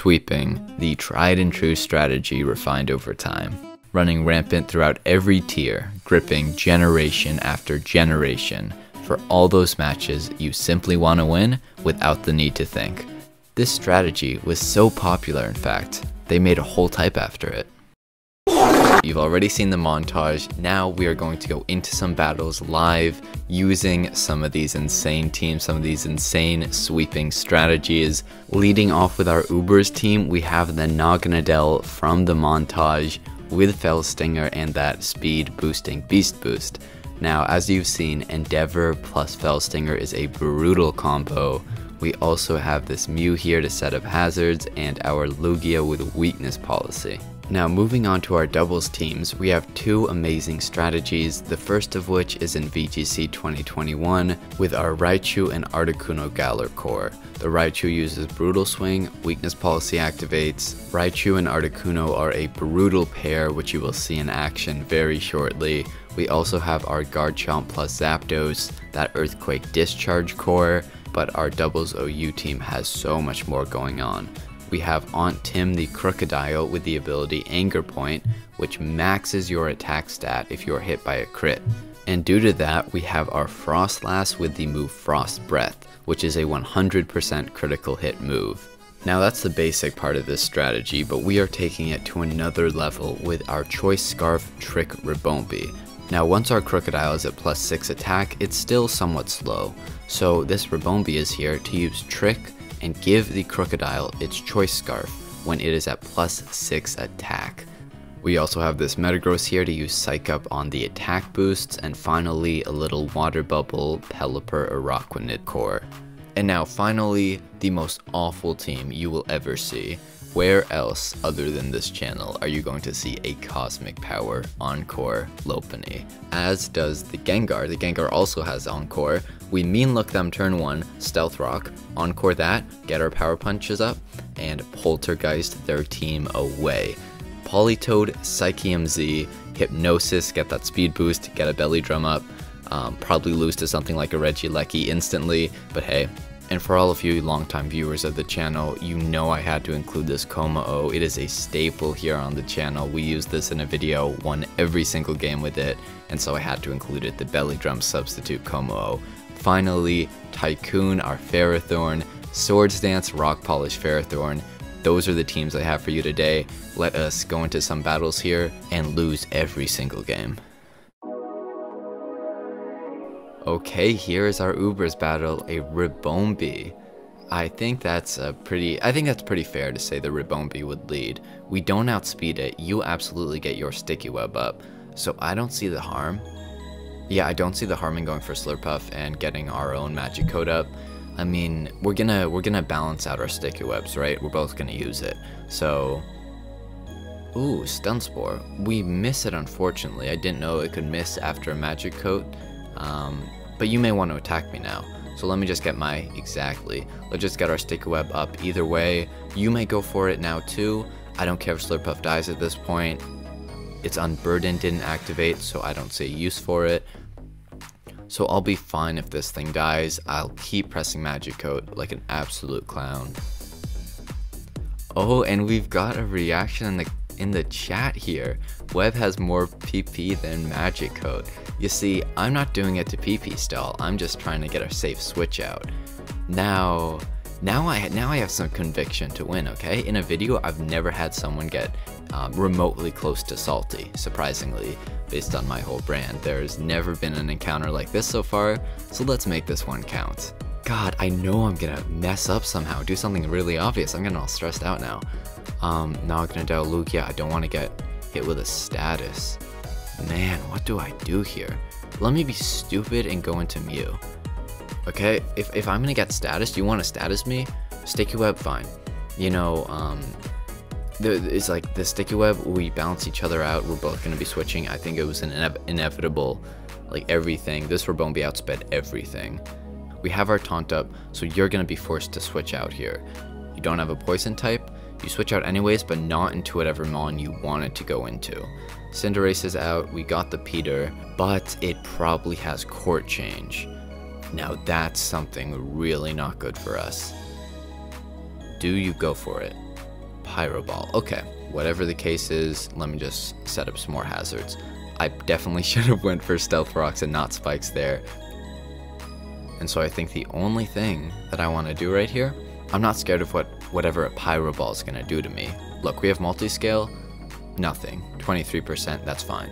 Sweeping, the tried and true strategy refined over time. Running rampant throughout every tier, gripping generation after generation for all those matches you simply want to win without the need to think. This strategy was so popular, in fact, they made a whole type after it. You've already seen the montage, now we are going to go into some battles live using some of these insane teams, some of these insane sweeping strategies. Leading off with our Ubers team, we have the In Undella from the montage with Fell Stinger and that speed boosting beast boost. Now, as you've seen, Endeavor plus Fell Stinger is a brutal combo. We also have this Mew here to set up hazards and our Lugia with weakness policy. Now moving on to our doubles teams, we have two amazing strategies, the first of which is in VGC 2021 with our Raichu and Articuno Galar core. The Raichu uses Brutal Swing, weakness policy activates. Raichu and Articuno are a brutal pair which you will see in action very shortly. We also have our Garchomp plus Zapdos, that Earthquake Discharge core, but our doubles OU team has so much more going on. We have Aunt Tim the Crocodile with the ability Anger Point, which maxes your attack stat if you are hit by a crit. And due to that, we have our Frostlass with the move Frost Breath, which is a 100% critical hit move. Now that's the basic part of this strategy, but we are taking it to another level with our Choice Scarf Trick Ribombee. Now once our Crocodile is at +6 attack, it's still somewhat slow, so this Ribombee is here to use Trick and give the Crocodile its Choice Scarf when it is at +6 attack. We also have this Metagross here to use Psych Up on the attack boosts, and finally a little Water Bubble Pelipper Araquanid core. And now finally, the most awful team you will ever see. Where else other than this channel are you going to see a Cosmic Power Encore Lopunny? As does the Gengar. The Gengar also has Encore. We Mean Look them turn 1, Stealth Rock, Encore that, get our Power Punches up, and Poltergeist their team away. Politoed, Psychium Z, Hypnosis, get that speed boost, get a Belly Drum up, probably lose to something like a Regieleki instantly, but hey. And for all of you longtime viewers of the channel, you know I had to include this Kommo-o. It is a staple here on the channel. We use this in a video, won every single game with it, and so I had to include it, the Belly Drum substitute Kommo-o. Finally, Tycoon, our Ferrothorn, Swords Dance, Rock Polish Ferrothorn. Those are the teams I have for you today. Let us go into some battles here and lose every single game. Okay, here is our Ubers battle, a Ribombee. I think that's pretty fair to say the Ribombee would lead. We don't outspeed it, you absolutely get your Sticky Web up, so I don't see the harm. Yeah, I don't see the harm in going for Slurpuff and getting our own Magic Coat up. I mean, we're gonna balance out our Sticky Webs, right? We're both gonna use it, so... Ooh, Stun Spore. We miss it, unfortunately. I didn't know it could miss after a Magic Coat. But you may want to attack me now. So let me just get my, exactly. Let's just get our Sticky Web up either way. You may go for it now too. I don't care if Slurpuff dies at this point. Its Unburden didn't activate, so I don't see a use for it. So I'll be fine if this thing dies. I'll keep pressing Magic Coat like an absolute clown. Oh, and we've got a reaction in the chat here. Web has more PP than Magic Coat. You see, I'm not doing it to PP stall, I'm just trying to get a safe switch out. Now I have some conviction to win, okay? In a video, I've never had someone get remotely close to salty, surprisingly, based on my whole brand. There's never been an encounter like this so far, so let's make this one count. God, I know I'm gonna mess up somehow, do something really obvious. I'm getting all stressed out now. Not gonna Dell Lugia, I don't want to get hit with a status. Man, what do I do here? Let me be stupid and go into Mew. Okay, if I'm gonna get status, you want to status me? Sticky Web, fine. You know, it's like the Sticky Web, we balance each other out, we're both gonna be switching. I think it was an inevitable, like everything. This Ribombee outsped everything. We have our Taunt up, so you're gonna be forced to switch out here. You don't have a poison type, you switch out anyways, but not into whatever mon you wanted to go into. Cinderace is out, we got the Peter, but it probably has Court Change. Now that's something really not good for us. Do you go for it? Pyro Ball. Okay, whatever the case is, let me just set up some more hazards. I definitely should have went for Stealth Rocks and not Spikes there. And so I think the only thing that I want to do right here, I'm not scared of whatever a Pyro Ball is going to do to me. Look, we have multi-scale, nothing. 23%, that's fine.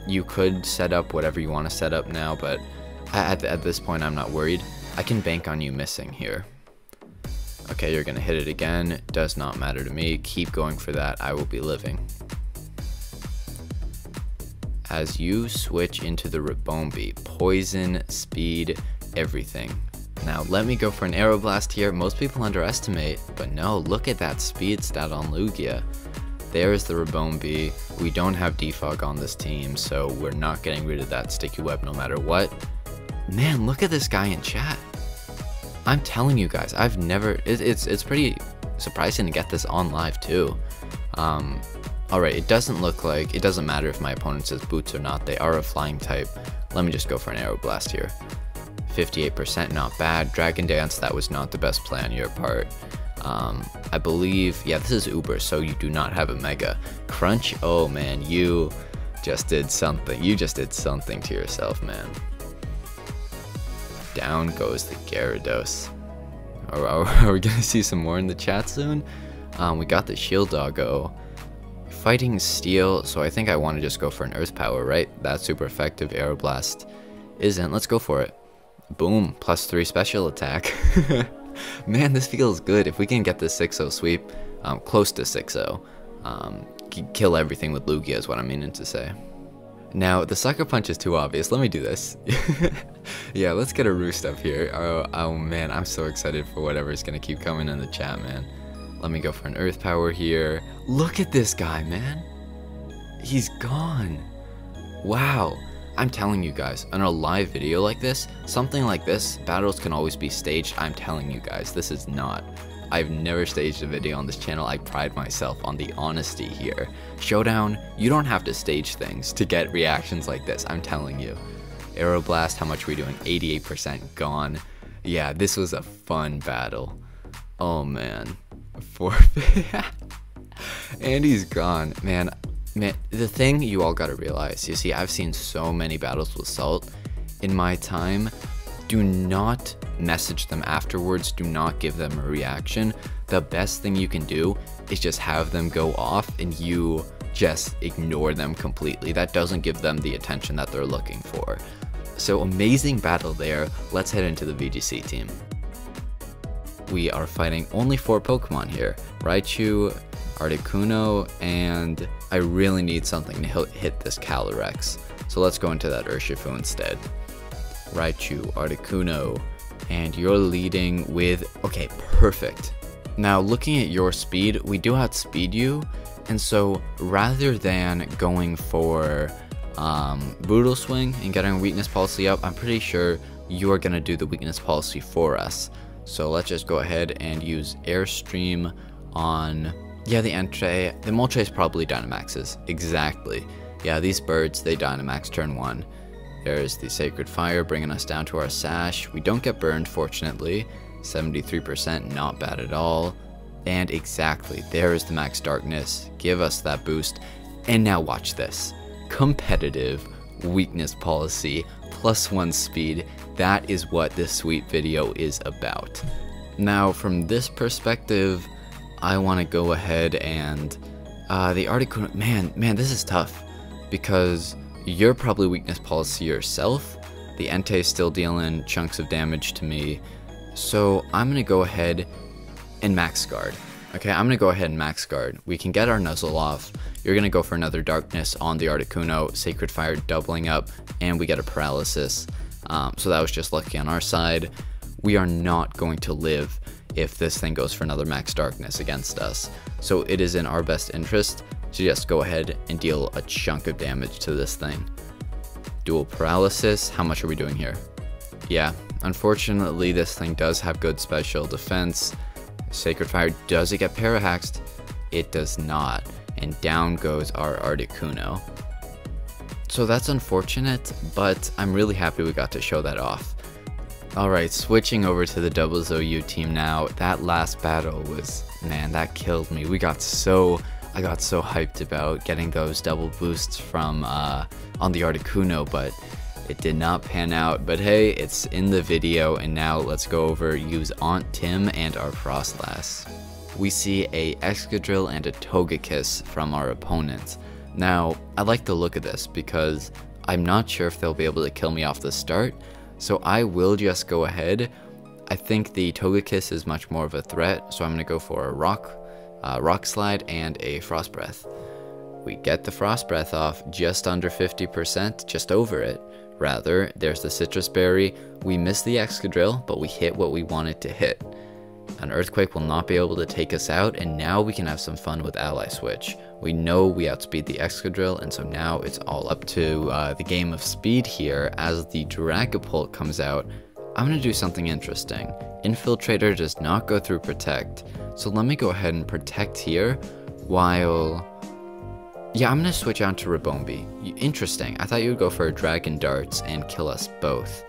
You could set up whatever you want to set up now, but at this point I'm not worried. I can bank on you missing here. Okay, you're going to hit it again. Does not matter to me. Keep going for that. I will be living. As you switch into the Rabombi, poison, speed, everything. Now let me go for an Aeroblast here. Most people underestimate, but no, look at that speed stat on Lugia. There's the Rabombi. We don't have Defog on this team, so we're not getting rid of that Sticky Web no matter what. Man, look at this guy in chat. I'm telling you guys, I've never, it's pretty surprising to get this on live too. Alright, it doesn't look like, it doesn't matter if my opponent says Boots or not, they are a flying type. Let me just go for an Aeroblast here. 58%, not bad. Dragon Dance, that was not the best play on your part. I believe, yeah, this is Uber, so you do not have a Mega. Crunch, oh man, you just did something. You just did something to yourself, man. Down goes the Gyarados. Are we gonna see some more in the chat soon? We got the Shield Doggo. Fighting Steel, so I think I want to just go for an Earth Power, right? That's super effective. Aeroblast isn't. Let's go for it. Boom, +3 special attack. Man, this feels good. If we can get this 6-0 sweep, close to 6-0, kill everything with Lugia is what I'm meaning to say. Now, the Sucker Punch is too obvious. Let me do this. Yeah, let's get a Roost up here. Oh man, I'm so excited for whatever's gonna keep coming in the chat, man. Let me go for an Earth Power here. Look at this guy, man. He's gone. Wow. I'm telling you guys, on a live video like this, something like this, battles can always be staged. I'm telling you guys, this is not. I've never staged a video on this channel. I pride myself on the honesty here. Showdown, you don't have to stage things to get reactions like this, I'm telling you. Aeroblast, how much are we doing? 88% gone. Yeah, this was a fun battle. Oh man. Forfeit. And he's gone. Man, the thing you all gotta realize, you see, I've seen so many battles with Salt in my time. Do not message them afterwards. Do not give them a reaction. The best thing you can do is just have them go off and you just ignore them completely. That doesn't give them the attention that they're looking for. So amazing battle there. Let's head into the VGC team. We are fighting only 4 Pokemon here. Raichu, Articuno, and I really need something to hit this Calyrex. So let's go into that Urshifu instead. Raichu, Articuno, and you're leading with, okay, perfect. Now looking at your speed, we do outspeed you, and so rather than going for Brutal Swing and getting a weakness policy up, I'm pretty sure you are going to do the weakness policy for us. So let's just go ahead and use Airstream on, yeah, the Entei. The Moltres probably Dynamaxes, exactly. Yeah, these birds, they Dynamax turn 1. There's the Sacred Fire bringing us down to our Sash. We don't get burned, fortunately. 73%, not bad at all. And exactly, there is the Max Darkness. Give us that boost. And now watch this. Competitive weakness policy, +1 speed. That is what this sweet video is about. Now, from this perspective, I want to go ahead and the Articuno. Man, this is tough because you're probably weakness policy yourself. The Entei is still dealing chunks of damage to me, so I'm gonna go ahead and max guard. Okay, I'm gonna go ahead and max guard. We can get our Nuzzle off. You're gonna go for another Darkness on the Articuno, Sacred Fire doubling up, and we get a Paralysis. So that was just lucky on our side. We are not going to live if this thing goes for another Max Darkness against us. So it is in our best interest to just go ahead and deal a chunk of damage to this thing. Dual Paralysis, how much are we doing here? Yeah, unfortunately this thing does have good special defense. Sacred Fire, does it get Parahaxed? It does not, and down goes our Articuno. So that's unfortunate, but I'm really happy we got to show that off. Alright, switching over to the Doubles OU team now. That last battle was, man, that killed me. I got so hyped about getting those double boosts from on the Articuno, but it did not pan out. But hey, it's in the video, and now let's go over use Aunt Tim and our Frostlass. We see a Excadrill and a Togekiss from our opponents. Now, I like the look of this because I'm not sure if they'll be able to kill me off the start, so I will just go ahead. I think the Togekiss is much more of a threat, so I'm going to go for a Rock Slide and a Frost Breath. We get the Frost Breath off just under 50%, just over it. Rather, there's the Citrus Berry. We miss the Excadrill, but we hit what we wanted to hit. An Earthquake will not be able to take us out, and now we can have some fun with Ally Switch. We know we outspeed the Excadrill, and so now it's all up to the game of speed here. As the Dragapult comes out, I'm going to do something interesting. Infiltrator does not go through Protect, so let me go ahead and Protect here, while... yeah, I'm going to switch out to Ribombee. Interesting, I thought you would go for a Dragon Darts and kill us both.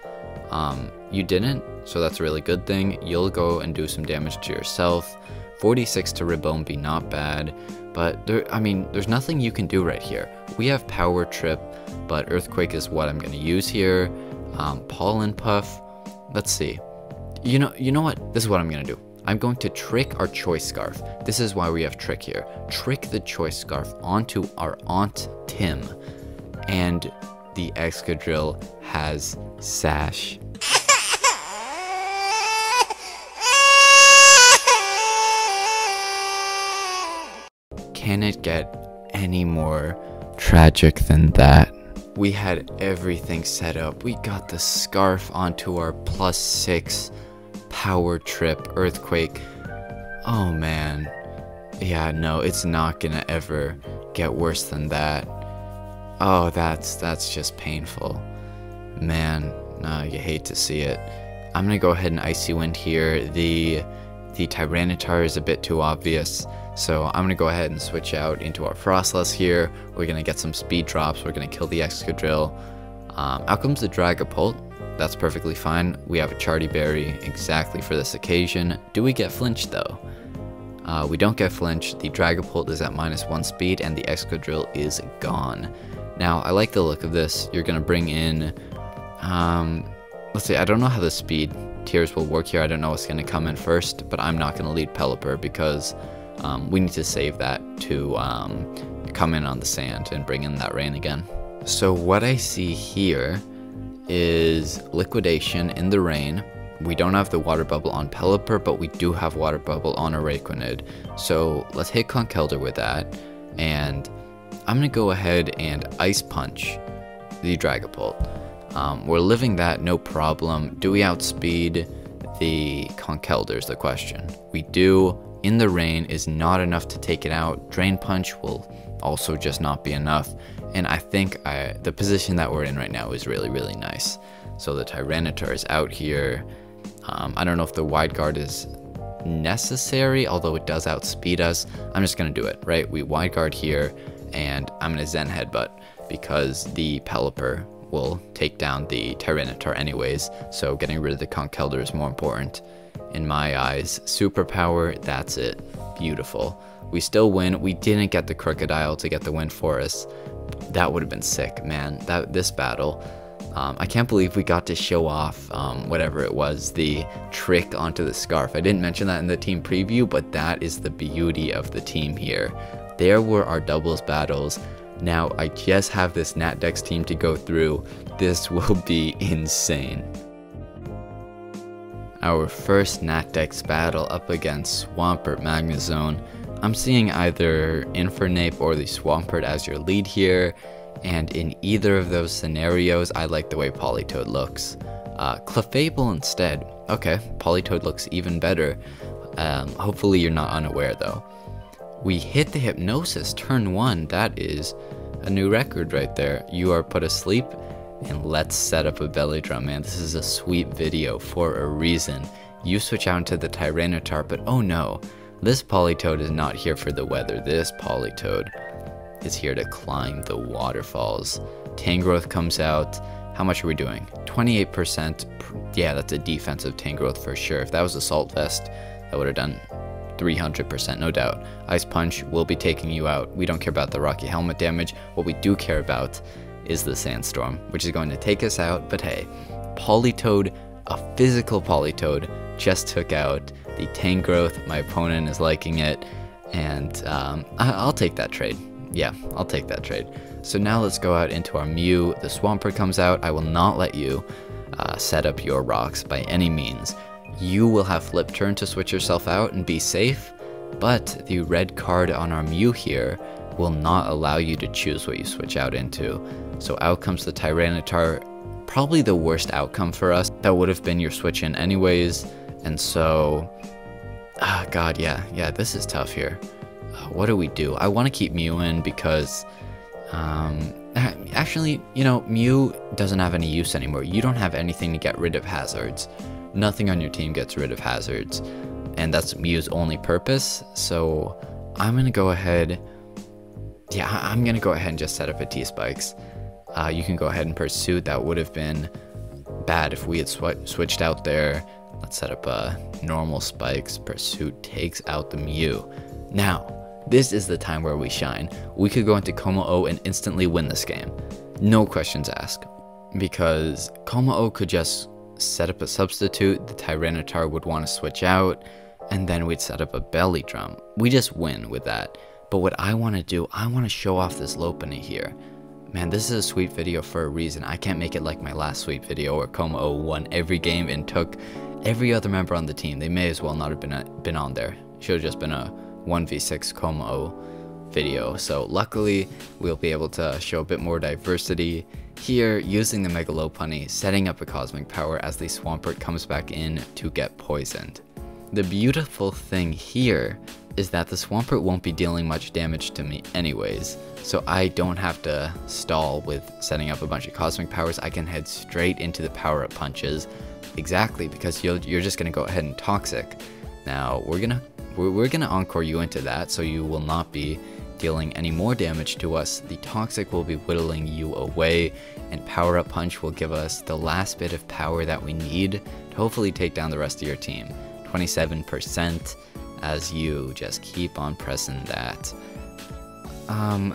You didn't, so that's a really good thing. You'll go and do some damage to yourself. 46 to Ribombee, not bad. But, there's nothing you can do right here. We have Power Trip, but Earthquake is what I'm going to use here. Pollen Puff. Let's see. You know what? This is what I'm going to do. I'm going to trick our Choice Scarf. This is why we have Trick here. Trick the Choice Scarf onto our Aunt Tim. And the Excadrill has Sash. Can it get any more tragic than that? We had everything set up. We got the Scarf onto our +6 Power Trip Earthquake. Oh man. Yeah, no, it's not gonna ever get worse than that. Oh, that's just painful. Man, no, you hate to see it. I'm gonna go ahead and Icy Wind here. The Tyranitar is a bit too obvious, so I'm gonna go ahead and switch out into our Frostlass here. We're gonna get some speed drops. We're gonna kill the Excadrill. Out comes the Dragapult. That's perfectly fine. We have a Charty Berry exactly for this occasion. Do we get flinched though? We don't get flinched. The Dragapult is at -1 speed and the Excadrill is gone. Now, I like the look of this. You're gonna bring in, let's see, I don't know how the speed tiers will work here. I don't know what's gonna come in first, but I'm not gonna lead Pelipper because we need to save that to come in on the sand and bring in that rain again. So what I see here is Liquidation in the rain. We don't have the Water Bubble on Pelipper, but we do have Water Bubble on Araquanid. So let's hit Conkeldurr with that, and I'm going to go ahead and Ice Punch the Dragapult. We're living that, no problem. Do we outspeed the Conkeldurr is the question. We do. In the rain is not enough to take it out. Drain Punch will also just not be enough. And I think the position that we're in right now is really, really nice. So the Tyranitar is out here. I don't know if the Wide Guard is necessary, although it does outspeed us. I'm just going to do it, right? We Wide Guard here, and I'm going to Zen Headbutt because the Pelipper will take down the Tyranitar anyways, so getting rid of the Conkeldurr is more important in my eyes. Superpower, that's it. Beautiful. We still win. We didn't get the Crocodile to get the win for us. That would have been sick, man. This battle, I can't believe we got to show off whatever it was, the trick onto the Scarf. I didn't mention that in the team preview, but that is the beauty of the team here. There were our doubles battles. Now I just have this Natdex team to go through. This will be insane. Our first Natdex battle up against Swampert Magnezone. I'm seeing either Infernape or the Swampert as your lead here, and in either of those scenarios, I like the way Politoed looks. Clefable instead. Okay, Politoed looks even better. Hopefully you're not unaware though. We hit the Hypnosis turn 1. That is a new record right there. You are put asleep, and let's set up a belly drum, man. This is a sweet video for a reason. You switch out into the Tyranitar, but oh no. This Politoed is not here for the weather. This Politoed is here to climb the waterfalls. Tangrowth comes out. How much are we doing? 28%. Yeah, that's a defensive Tangrowth for sure. If that was Assault Vest, that would have done 300%, no doubt. Ice Punch will be taking you out. We don't care about the Rocky Helmet damage. What we do care about is the Sandstorm, which is going to take us out. But hey, Politoed, a physical Politoed, just took out the Tangrowth. My opponent is liking it, and I'll take that trade. Yeah, I'll take that trade. So now let's go out into our Mew. The Swampert comes out. I will not let you set up your rocks by any means. You will have Flip Turn to switch yourself out and be safe, but the red card on our Mew here will not allow you to choose what you switch out into. So out comes the Tyranitar, probably the worst outcome for us. That would have been your switch in anyways, and so, god, yeah, this is tough here. What do we do? I want to keep Mew in because, actually, you know, Mew doesn't have any use anymore. You don't have anything to get rid of hazards. Nothing on your team gets rid of hazards, and that's Mew's only purpose. So I'm gonna go ahead. Yeah, I'm gonna go ahead and just set up a T-Spikes. You can go ahead and Pursuit. That would have been bad if we had switched out there. Let's set up a normal Spikes. Pursuit takes out the Mew. Now, this is the time where we shine. We could go into Como-O and instantly win this game. No questions asked. Because Como-O could just set up a substitute, the Tyranitar would want to switch out, and then we'd set up a Belly Drum. We just win with that. But what I want to do, I want to show off this Lopunny here. Man, this is a sweep video for a reason. I can't make it like my last sweep video where Como-O won every game and took every other member on the team. They may as well not have been on there. Should have just been a 1v6 Como-O video. So luckily, we'll be able to show a bit more diversity here using the Mega Lopunny, setting up a Cosmic Power as the Swampert comes back in to get poisoned. The beautiful thing here is that the Swampert won't be dealing much damage to me anyways, so I don't have to stall with setting up a bunch of Cosmic Powers. I can head straight into the power-up punches, exactly, because you're just gonna go ahead and Toxic. Now we're gonna Encore you into that, so you will not be dealing any more damage to us. The Toxic will be whittling you away, and Power Up Punch will give us the last bit of power that we need to hopefully take down the rest of your team. 27% as you just keep on pressing that.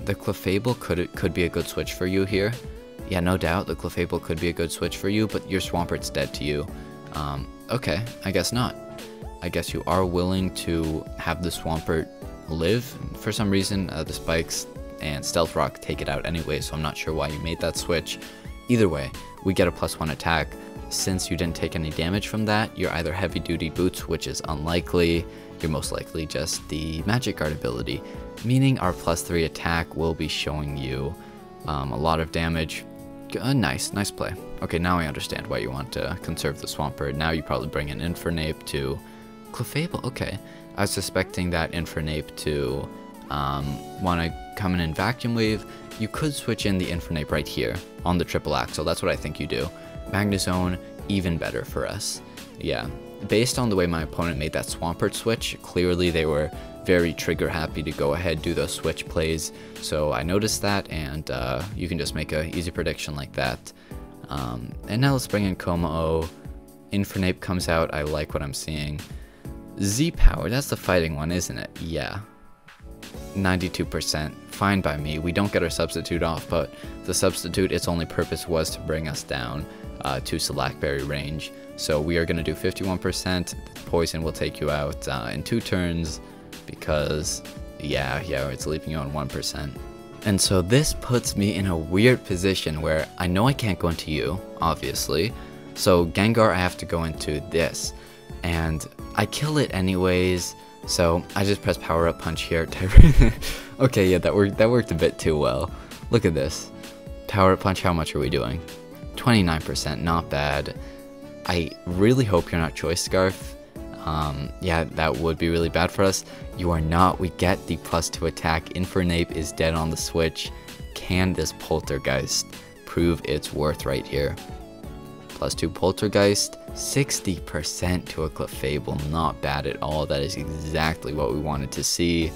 The Clefable could be a good switch for you here. Yeah, no doubt, the Clefable could be a good switch for you, but your Swampert's dead to you. Okay, I guess not. I guess you are willing to have the Swampert live. For some reason, the Spikes and Stealth Rock take it out anyway, so I'm not sure why you made that switch. Either way, we get a +1 attack. Since you didn't take any damage from that, you're either Heavy Duty Boots, which is unlikely. You're most likely just the Magic Guard ability, meaning our +3 attack will be showing you a lot of damage. Nice play. Okay, now I understand why you want to conserve the Swampert. Now you probably bring an Infernape to Clefable. Okay, I was suspecting that Infernape to want to come in and Vacuum Wave. You could switch in the Infernape right here on the triple axle. That's what I think you do. Magnezone, even better for us. Yeah, based on the way my opponent made that Swampert switch, clearly they were very trigger happy to go ahead do those switch plays. So I noticed that, and you can just make an easy prediction like that. And now let's bring in Como-O. Infernape comes out. I like what I'm seeing. Z-Power, that's the fighting one, isn't it? Yeah. 92%, fine by me. We don't get our substitute off, but the substitute, its only purpose was to bring us down to Slackberry range. So we are going to do 51%. Poison will take you out in 2 turns because, yeah, it's leaving you on 1%. And so this puts me in a weird position where I know I can't go into you, obviously. So Gengar, I have to go into this. And I kill it anyways, so I just press Power Up Punch here. Okay, yeah, that worked a bit too well. Look at this. Power Up Punch, how much are we doing? 29%, not bad. I really hope you're not Choice Scarf. Yeah, that would be really bad for us. You are not. We get the +2 attack. Infernape is dead on the switch. Can this Poltergeist prove its worth right here? +2 Poltergeist, 60% to a Clefable, not bad at all. That is exactly what we wanted to see.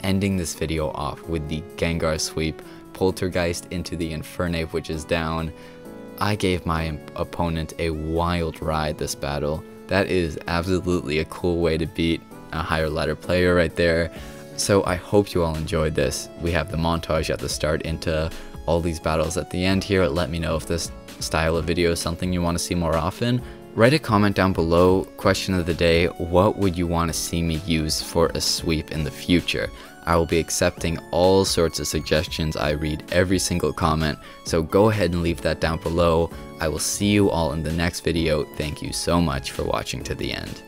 Ending this video off with the Gengar sweep, Poltergeist into the Infernape, which is down. I gave my opponent a wild ride this battle. That is absolutely a cool way to beat a higher ladder player right there. So I hope you all enjoyed this. We have the montage at the start into all these battles at the end here. Let me know if this style of video is something you want to see more often. Write a comment down below. Question of the day, what would you want to see me use for a sweep in the future? I will be accepting all sorts of suggestions. I read every single comment, so go ahead and leave that down below. I will see you all in the next video. Thank you so much for watching to the end.